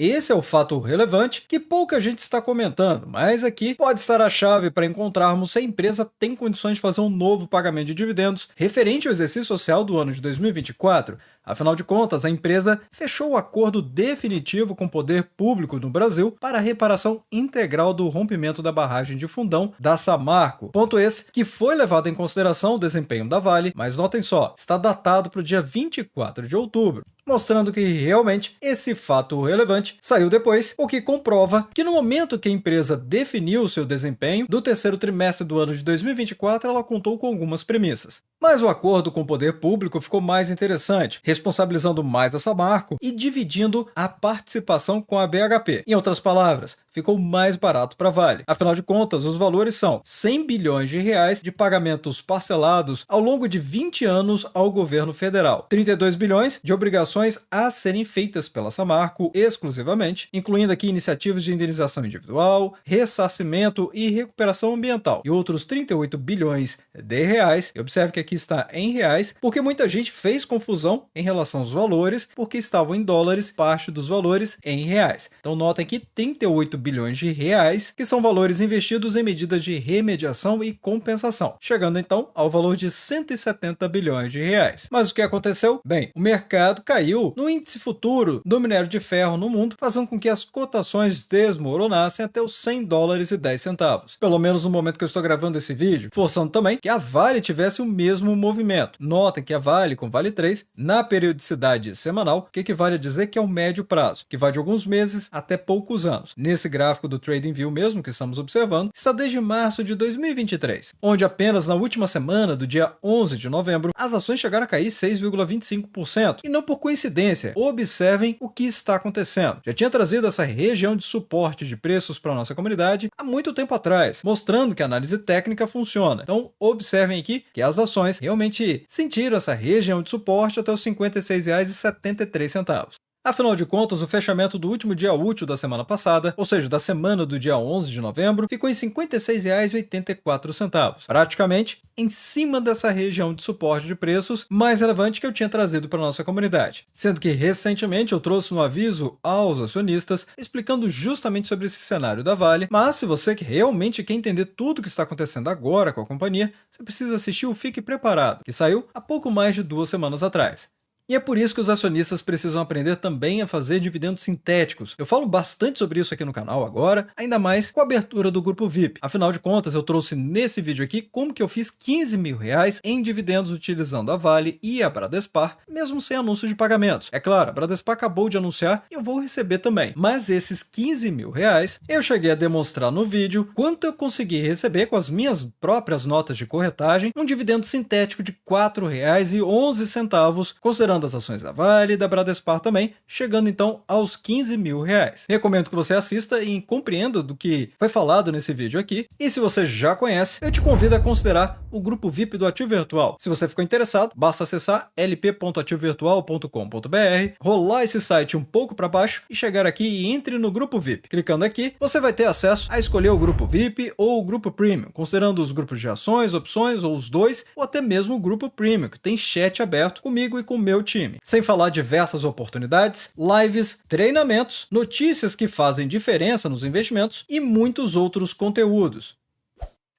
Esse é o fato relevante que pouca gente está comentando, mas aqui pode estar a chave para encontrarmos se a empresa tem condições de fazer um novo pagamento de dividendos referente ao exercício social do ano de 2024. Afinal de contas, a empresa fechou o acordo definitivo com o poder público no Brasil para a reparação integral do rompimento da barragem de Fundão da Samarco. Ponto esse que foi levado em consideração o desempenho da Vale, mas notem só, está datado para o dia 24 de outubro. Mostrando que realmente esse fato relevante saiu depois, o que comprova que no momento que a empresa definiu seu desempenho do terceiro trimestre do ano de 2024, ela contou com algumas premissas. Mas o acordo com o poder público ficou mais interessante, responsabilizando mais a Samarco e dividindo a participação com a BHP. Em outras palavras, ficou mais barato para a Vale. Afinal de contas, os valores são 100 bilhões de reais de pagamentos parcelados ao longo de 20 anos ao governo federal, 32 bilhões de obrigações a serem feitas pela Samarco exclusivamente, incluindo aqui iniciativas de indenização individual, ressarcimento e recuperação ambiental, e outros 38 bilhões de reais. E observe que aqui está em reais, porque muita gente fez confusão em relação aos valores, porque estavam em dólares, parte dos valores em reais. Então notem que 38 bilhões de reais, que são valores investidos em medidas de remediação e compensação, chegando então ao valor de 170 bilhões de reais. Mas o que aconteceu? Bem, o mercado caiu no índice futuro do minério de ferro no mundo, fazendo com que as cotações desmoronassem até os 100 dólares e 10 centavos. Pelo menos no momento que eu estou gravando esse vídeo, forçando também que a Vale tivesse o mesmo movimento. Notem que a Vale, com Vale 3, na periodicidade semanal, o que equivale a dizer que é o médio prazo, que vai de alguns meses até poucos anos. Nesse gráfico do TradingView mesmo que estamos observando, está desde março de 2023, onde apenas na última semana do dia 11 de novembro, as ações chegaram a cair 6,25%. E não por coincidência, observem o que está acontecendo. Já tinha trazido essa região de suporte de preços para a nossa comunidade há muito tempo atrás, mostrando que a análise técnica funciona. Então, observem aqui que as ações realmente sentiram essa região de suporte até os R$ 56,73. Afinal de contas, o fechamento do último dia útil da semana passada, ou seja, da semana do dia 11 de novembro, ficou em R$ 56,84, praticamente em cima dessa região de suporte de preços mais relevante que eu tinha trazido para a nossa comunidade. Sendo que recentemente eu trouxe um aviso aos acionistas explicando justamente sobre esse cenário da Vale, mas se você que realmente quer entender tudo o que está acontecendo agora com a companhia, você precisa assistir o Fique Preparado, que saiu há pouco mais de 2 semanas atrás. E é por isso que os acionistas precisam aprender também a fazer dividendos sintéticos. Eu falo bastante sobre isso aqui no canal agora, ainda mais com a abertura do grupo VIP. Afinal de contas, eu trouxe nesse vídeo aqui como que eu fiz 15 mil reais em dividendos utilizando a Vale e a Bradespar, mesmo sem anúncio de pagamentos. É claro, a Bradespar acabou de anunciar e eu vou receber também. Mas esses 15 mil reais, eu cheguei a demonstrar no vídeo quanto eu consegui receber com as minhas próprias notas de corretagem um dividendo sintético de R$ 4,11, considerando as ações da Vale e da Bradespar também, chegando então aos 15 mil reais. Recomendo que você assista e compreenda do que foi falado nesse vídeo aqui, e se você já conhece, eu te convido a considerar o grupo VIP do Ativo Virtual. Se você ficou interessado, basta acessar lp.ativovirtual.com.br, rolar esse site um pouco para baixo e chegar aqui e entre no grupo VIP. Clicando aqui, você vai ter acesso a escolher o grupo VIP ou o grupo Premium, considerando os grupos de ações, opções ou os dois, ou até mesmo o grupo Premium, que tem chat aberto comigo e com o meu time. Sem falar diversas oportunidades, lives, treinamentos, notícias que fazem diferença nos investimentos e muitos outros conteúdos.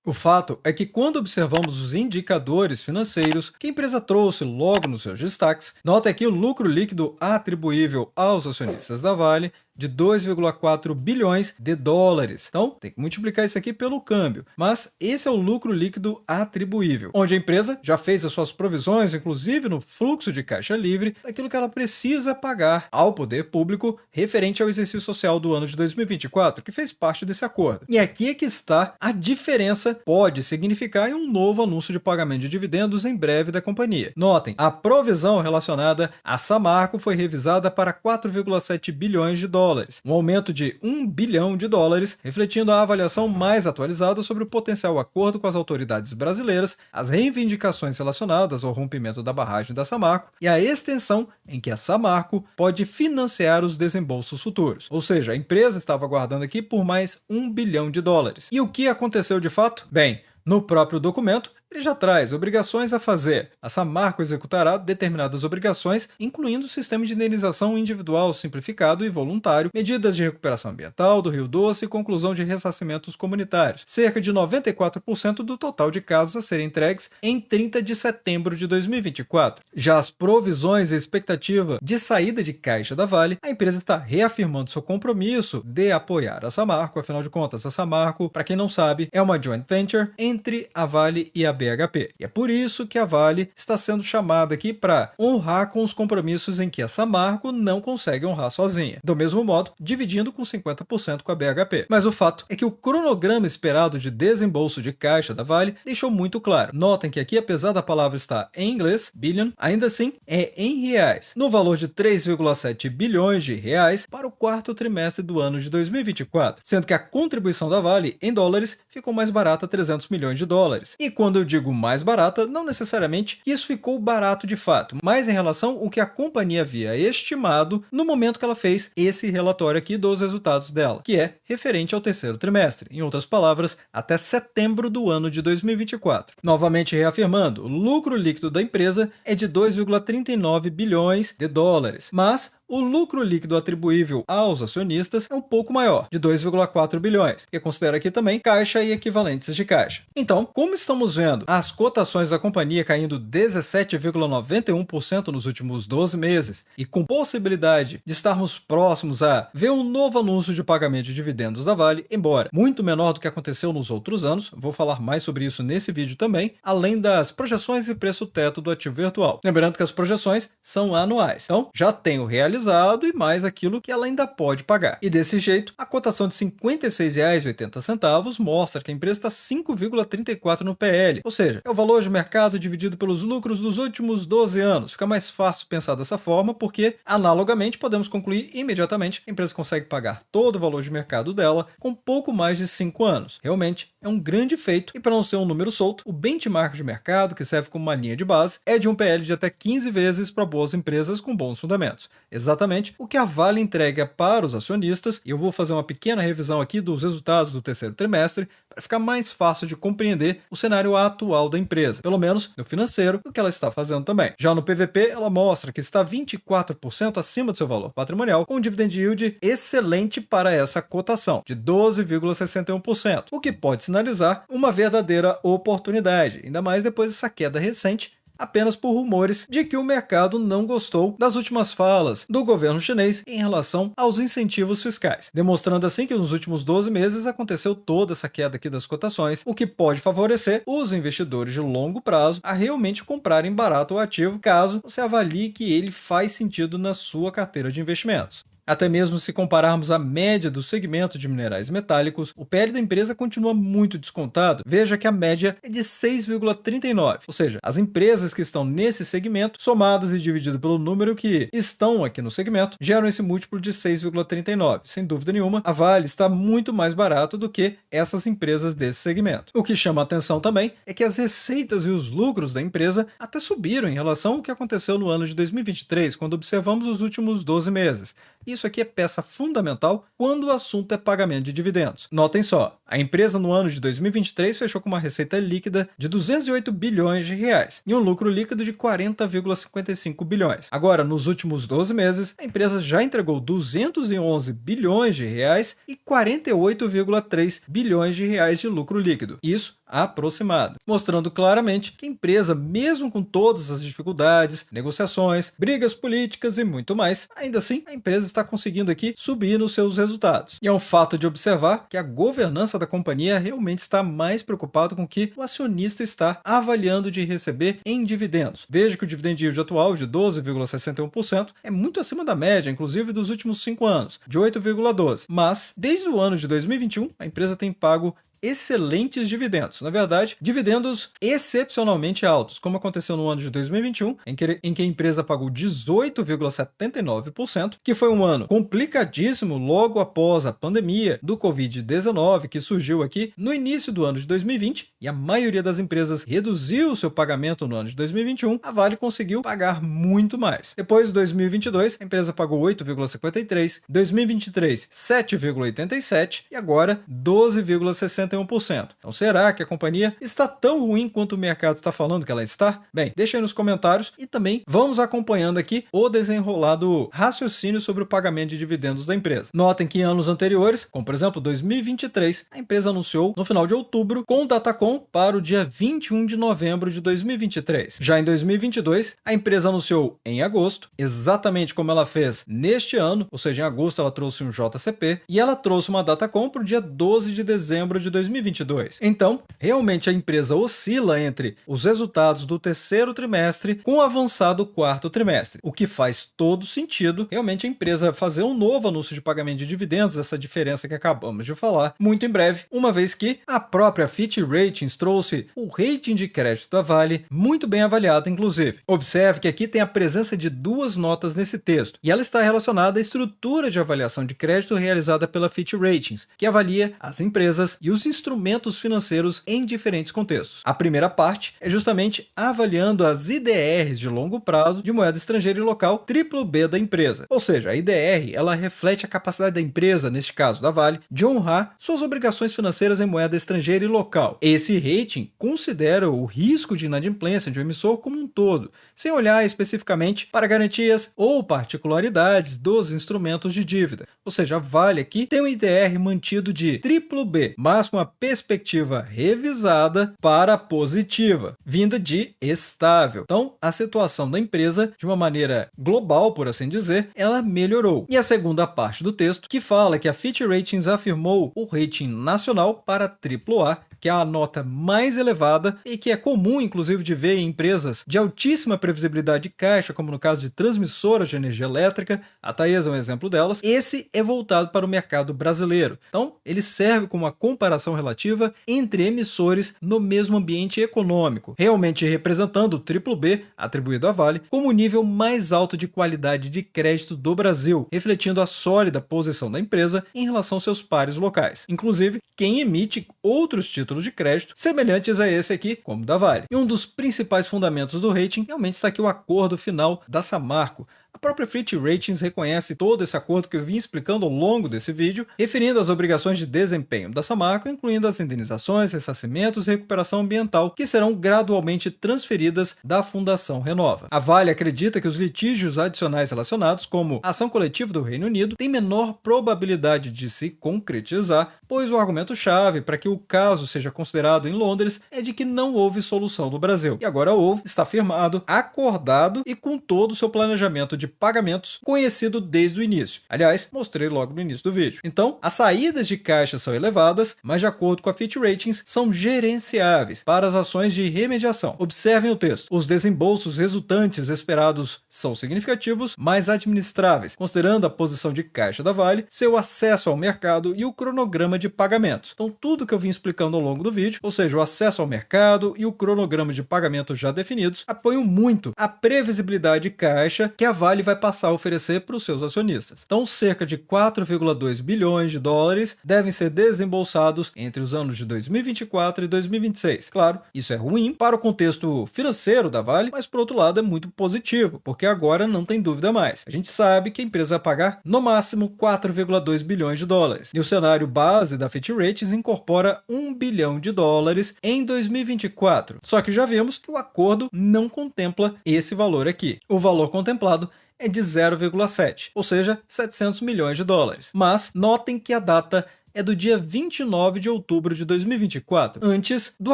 O fato é que quando observamos os indicadores financeiros que a empresa trouxe logo nos seus destaques, nota aqui o lucro líquido atribuível aos acionistas da Vale de 2,4 bilhões de dólares. Então, tem que multiplicar isso aqui pelo câmbio. Mas esse é o lucro líquido atribuível, onde a empresa já fez as suas provisões, inclusive no fluxo de caixa livre, daquilo que ela precisa pagar ao poder público referente ao exercício social do ano de 2024, que fez parte desse acordo. E aqui é que está a diferença, pode significar em um novo anúncio de pagamento de dividendos em breve da companhia. Notem, a provisão relacionada à Samarco foi revisada para 4,7 bilhões de dólares, um aumento de 1 bilhão de dólares, refletindo a avaliação mais atualizada sobre o potencial acordo com as autoridades brasileiras, as reivindicações relacionadas ao rompimento da barragem da Samarco e a extensão em que a Samarco pode financiar os desembolsos futuros. Ou seja, a empresa estava aguardando aqui por mais 1 bilhão de dólares. E o que aconteceu de fato? Bem, no próprio documento, ele já traz obrigações a fazer. A Samarco executará determinadas obrigações, incluindo o sistema de indenização individual simplificado e voluntário, medidas de recuperação ambiental do Rio Doce e conclusão de ressarcimentos comunitários, cerca de 94% do total de casos a serem entregues em 30 de setembro de 2024. Já as provisões e expectativa de saída de caixa da Vale, a empresa está reafirmando seu compromisso de apoiar a Samarco. Afinal de contas, a Samarco, para quem não sabe, é uma joint venture entre a Vale e a BHP. E é por isso que a Vale está sendo chamada aqui para honrar com os compromissos em que a Samarco não consegue honrar sozinha. Do mesmo modo, dividindo com 50% com a BHP. Mas o fato é que o cronograma esperado de desembolso de caixa da Vale deixou muito claro. Notem que aqui, apesar da palavra estar em inglês, billion, ainda assim é em reais, no valor de 3,7 bilhões de reais para o quarto trimestre do ano de 2024, sendo que a contribuição da Vale em dólares ficou mais barata, 300 milhões de dólares. E quando eu digo mais barata, não necessariamente isso ficou barato de fato, mas em relação ao que a companhia havia estimado no momento que ela fez esse relatório aqui dos resultados dela, que é referente ao terceiro trimestre, em outras palavras, até setembro do ano de 2024. Novamente reafirmando, o lucro líquido da empresa é de 2,39 bilhões de dólares, mas o lucro líquido atribuível aos acionistas é um pouco maior, de 2,4 bilhões, que considera aqui também caixa e equivalentes de caixa. Então, como estamos vendo as cotações da companhia caindo 17,91% nos últimos 12 meses e com possibilidade de estarmos próximos a ver um novo anúncio de pagamento de dividendos da Vale, embora muito menor do que aconteceu nos outros anos, vou falar mais sobre isso nesse vídeo também, além das projeções e preço teto do ativo virtual. Lembrando que as projeções são anuais, então já tenho realizado e mais aquilo que ela ainda pode pagar. E desse jeito, a cotação de R$ 56,80 mostra que a empresa está 5,34 no PL, ou seja, é o valor de mercado dividido pelos lucros dos últimos 12 anos. Fica mais fácil pensar dessa forma porque, analogamente, podemos concluir imediatamente que a empresa consegue pagar todo o valor de mercado dela com pouco mais de 5 anos. Realmente é um grande feito e, para não ser um número solto, o benchmark de mercado, que serve como uma linha de base, é de um PL de até 15 vezes para boas empresas com bons fundamentos. Exatamente o que a Vale entrega para os acionistas, e eu vou fazer uma pequena revisão aqui dos resultados do terceiro trimestre para ficar mais fácil de compreender o cenário atual da empresa, pelo menos no financeiro, o que ela está fazendo também. Já no PVP, ela mostra que está 24% acima do seu valor patrimonial, com um dividend yield excelente para essa cotação, de 12,61%, o que pode sinalizar uma verdadeira oportunidade, ainda mais depois dessa queda recente, apenas por rumores de que o mercado não gostou das últimas falas do governo chinês em relação aos incentivos fiscais, demonstrando assim que nos últimos 12 meses aconteceu toda essa queda aqui das cotações, o que pode favorecer os investidores de longo prazo a realmente comprarem barato o ativo, caso você avalie que ele faz sentido na sua carteira de investimentos. Até mesmo se compararmos a média do segmento de minerais metálicos, o PL da empresa continua muito descontado. Veja que a média é de 6,39, ou seja, as empresas que estão nesse segmento, somadas e dividido pelo número que estão aqui no segmento, geram esse múltiplo de 6,39. Sem dúvida nenhuma, a Vale está muito mais barato do que essas empresas desse segmento. O que chama a atenção também é que as receitas e os lucros da empresa até subiram em relação ao que aconteceu no ano de 2023, quando observamos os últimos 12 meses. Isso aqui é peça fundamental quando o assunto é pagamento de dividendos. Notem só, a empresa no ano de 2023 fechou com uma receita líquida de 208 bilhões de reais e um lucro líquido de 40,55 bilhões. Agora, nos últimos 12 meses, a empresa já entregou 211 bilhões de reais e 48,3 bilhões de reais de lucro líquido. Isso aproximado, mostrando claramente que a empresa, mesmo com todas as dificuldades, negociações, brigas políticas e muito mais, ainda assim a empresa está conseguindo aqui subir nos seus resultados. E é um fato de observar que a governança da companhia realmente está mais preocupada com o que o acionista está avaliando de receber em dividendos. Veja que o dividend yield atual de 12,61% é muito acima da média, inclusive dos últimos 5 anos, de 8,12%. Mas, desde o ano de 2021, a empresa tem pago excelentes dividendos. Na verdade, dividendos excepcionalmente altos, como aconteceu no ano de 2021, em que a empresa pagou 18,79%, que foi um ano complicadíssimo logo após a pandemia do Covid-19, que surgiu aqui no início do ano de 2020, e a maioria das empresas reduziu o seu pagamento no ano de 2021, a Vale conseguiu pagar muito mais. Depois de 2022, a empresa pagou 8,53%, 2023, 7,87% e agora 12,61%. 51%. Então será que a companhia está tão ruim quanto o mercado está falando que ela está? Bem, deixa aí nos comentários e também vamos acompanhando aqui o desenrolar do raciocínio sobre o pagamento de dividendos da empresa. Notem que em anos anteriores, como por exemplo 2023, a empresa anunciou no final de outubro com o Datacom para o dia 21 de novembro de 2023. Já em 2022, a empresa anunciou em agosto, exatamente como ela fez neste ano, ou seja, em agosto ela trouxe um JCP e ela trouxe uma Datacom para o dia 12 de dezembro de 2022. Então, realmente a empresa oscila entre os resultados do terceiro trimestre com o avançado quarto trimestre, o que faz todo sentido realmente a empresa fazer um novo anúncio de pagamento de dividendos, essa diferença que acabamos de falar, muito em breve, uma vez que a própria Fitch Ratings trouxe o rating de crédito da Vale muito bem avaliado, inclusive. Observe que aqui tem a presença de duas notas nesse texto, e ela está relacionada à estrutura de avaliação de crédito realizada pela Fitch Ratings, que avalia as empresas e os instrumentos financeiros em diferentes contextos. A primeira parte é justamente avaliando as IDRs de longo prazo de moeda estrangeira e local BBB da empresa. Ou seja, a IDR ela reflete a capacidade da empresa, neste caso da Vale, de honrar suas obrigações financeiras em moeda estrangeira e local. Esse rating considera o risco de inadimplência de um emissor como um todo, sem olhar especificamente para garantias ou particularidades dos instrumentos de dívida. Ou seja, a Vale aqui tem um IDR mantido de BBB, mas com a perspectiva revisada para positiva, vinda de estável. Então, a situação da empresa, de uma maneira global, por assim dizer, ela melhorou. E a segunda parte do texto, que fala que a Fitch Ratings afirmou o rating nacional para AAA, que é a nota mais elevada e que é comum, inclusive, de ver em empresas de altíssima previsibilidade de caixa, como no caso de transmissoras de energia elétrica, a Taesa é um exemplo delas. Esse é voltado para o mercado brasileiro. Então, ele serve como uma comparação relativa entre emissores no mesmo ambiente econômico, realmente representando o BBB, atribuído à Vale, como o nível mais alto de qualidade de crédito do Brasil, refletindo a sólida posição da empresa em relação aos seus pares locais. Inclusive, quem emite outros títulos de crédito semelhantes a esse aqui, como da Vale. E um dos principais fundamentos do rating realmente está aqui o acordo final da Samarco. A própria Fitch Ratings reconhece todo esse acordo que eu vim explicando ao longo desse vídeo, referindo às obrigações de desempenho da Samarco, incluindo as indenizações, ressarcimentos e recuperação ambiental, que serão gradualmente transferidas da Fundação Renova. A Vale acredita que os litígios adicionais relacionados, como a ação coletiva do Reino Unido, têm menor probabilidade de se concretizar, pois o argumento-chave para que o caso seja considerado em Londres é de que não houve solução no Brasil. E agora houve, está firmado, acordado e com todo o seu planejamento de pagamentos conhecido desde o início. Aliás, mostrei logo no início do vídeo. Então, as saídas de caixa são elevadas, mas de acordo com a Fitch Ratings, são gerenciáveis para as ações de remediação. Observem o texto. Os desembolsos resultantes esperados são significativos, mas administráveis, considerando a posição de caixa da Vale, seu acesso ao mercado e o cronograma de pagamentos. Então, tudo que eu vim explicando ao longo do vídeo, ou seja, o acesso ao mercado e o cronograma de pagamentos já definidos, apoiam muito a previsibilidade de caixa que a Vale vai passar a oferecer para os seus acionistas. Então, cerca de 4,2 bilhões de dólares devem ser desembolsados entre os anos de 2024 e 2026. Claro, isso é ruim para o contexto financeiro da Vale, mas por outro lado é muito positivo, porque agora não tem dúvida mais. A gente sabe que a empresa vai pagar no máximo 4,2 bilhões de dólares. E o cenário base da Fitch Ratings incorpora 1 bilhão de dólares em 2024. Só que já vimos que o acordo não contempla esse valor aqui. O valor contemplado é de 0,7, ou seja, 700 milhões de dólares. Mas notem que a data é do dia 29 de outubro de 2024, antes do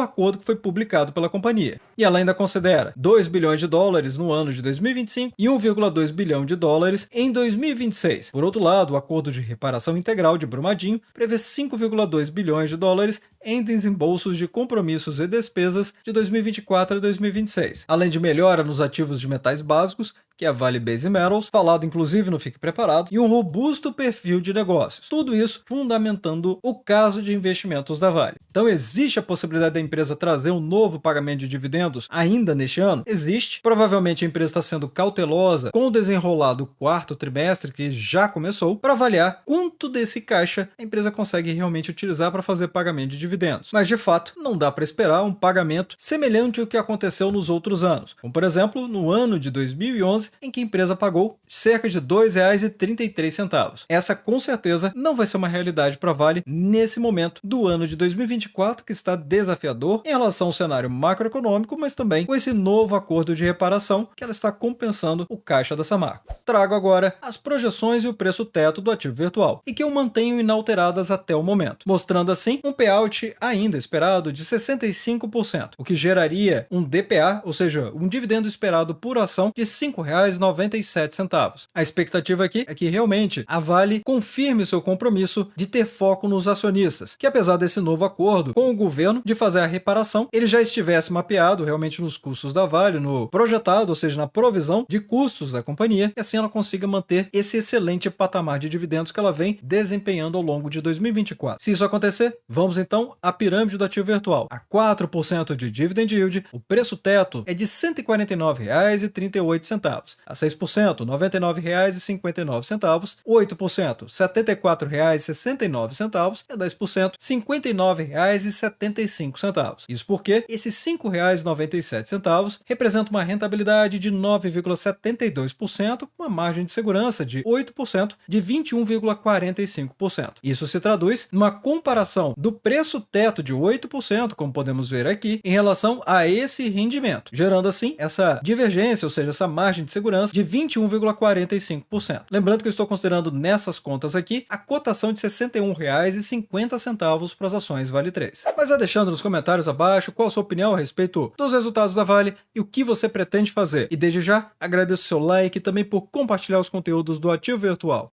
acordo que foi publicado pela companhia. E ela ainda considera 2 bilhões de dólares no ano de 2025 e 1,2 bilhão de dólares em 2026. Por outro lado, o acordo de reparação integral de Brumadinho prevê 5,2 bilhões de dólares em desembolsos de compromissos e despesas de 2024 a 2026, além de melhora nos ativos de metais básicos, que é a Vale Base Metals, falado inclusive no Fique Preparado, e um robusto perfil de negócios. Tudo isso fundamentando o caso de investimentos da Vale. Então existe a possibilidade da empresa trazer um novo pagamento de dividendos ainda neste ano? Existe. Provavelmente a empresa está sendo cautelosa com o desenrolar do quarto trimestre, que já começou, para avaliar quanto desse caixa a empresa consegue realmente utilizar para fazer pagamento de dividendos. Mas de fato, não dá para esperar um pagamento semelhante ao que aconteceu nos outros anos. Como por exemplo, no ano de 2011, valores em que a empresa pagou cerca de R$ 2,33. Essa com certeza não vai ser uma realidade para a Vale nesse momento do ano de 2024, que está desafiador em relação ao cenário macroeconômico, mas também com esse novo acordo de reparação que ela está compensando o caixa da Samarco. Trago agora as projeções e o preço teto do ativo virtual, e que eu mantenho inalteradas até o momento, mostrando assim um payout ainda esperado de 65%, o que geraria um DPA, ou seja, um dividendo esperado por ação de R$ 5,97. A expectativa aqui é que realmente a Vale confirme seu compromisso de ter foco nos acionistas, que apesar desse novo acordo com o governo de fazer a reparação, ele já estivesse mapeado realmente nos custos da Vale, no projetado, ou seja, na provisão de custos da companhia, e assim ela consiga manter esse excelente patamar de dividendos que ela vem desempenhando ao longo de 2024. Se isso acontecer, vamos então à pirâmide do ativo virtual. A 4% de dividend yield, o preço teto é de R$ 149,38. A 6%, R$ 99,59. 8%, R$ 74,69. E a 10%, R$ 59,75. Isso porque esses R$ 5,97 representa uma rentabilidade de 9,72%, com uma margem de segurança de 8%, de 21,45%. Isso se traduz numa comparação do preço teto de 8%, como podemos ver aqui, em relação a esse rendimento, gerando assim essa divergência, ou seja, essa margem de segurança de 21,45%. Lembrando que eu estou considerando nessas contas aqui a cotação de R$ 61,50 para as ações Vale 3. Mas já deixando nos comentários abaixo qual a sua opinião a respeito dos resultados da Vale e o que você pretende fazer. E desde já, agradeço o seu like e também por compartilhar os conteúdos do Ativo Virtual.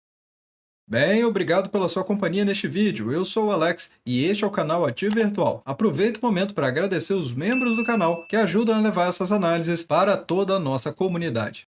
Bem, obrigado pela sua companhia neste vídeo. Eu sou o Alex e este é o canal Ativo Virtual. Aproveito o momento para agradecer os membros do canal que ajudam a levar essas análises para toda a nossa comunidade.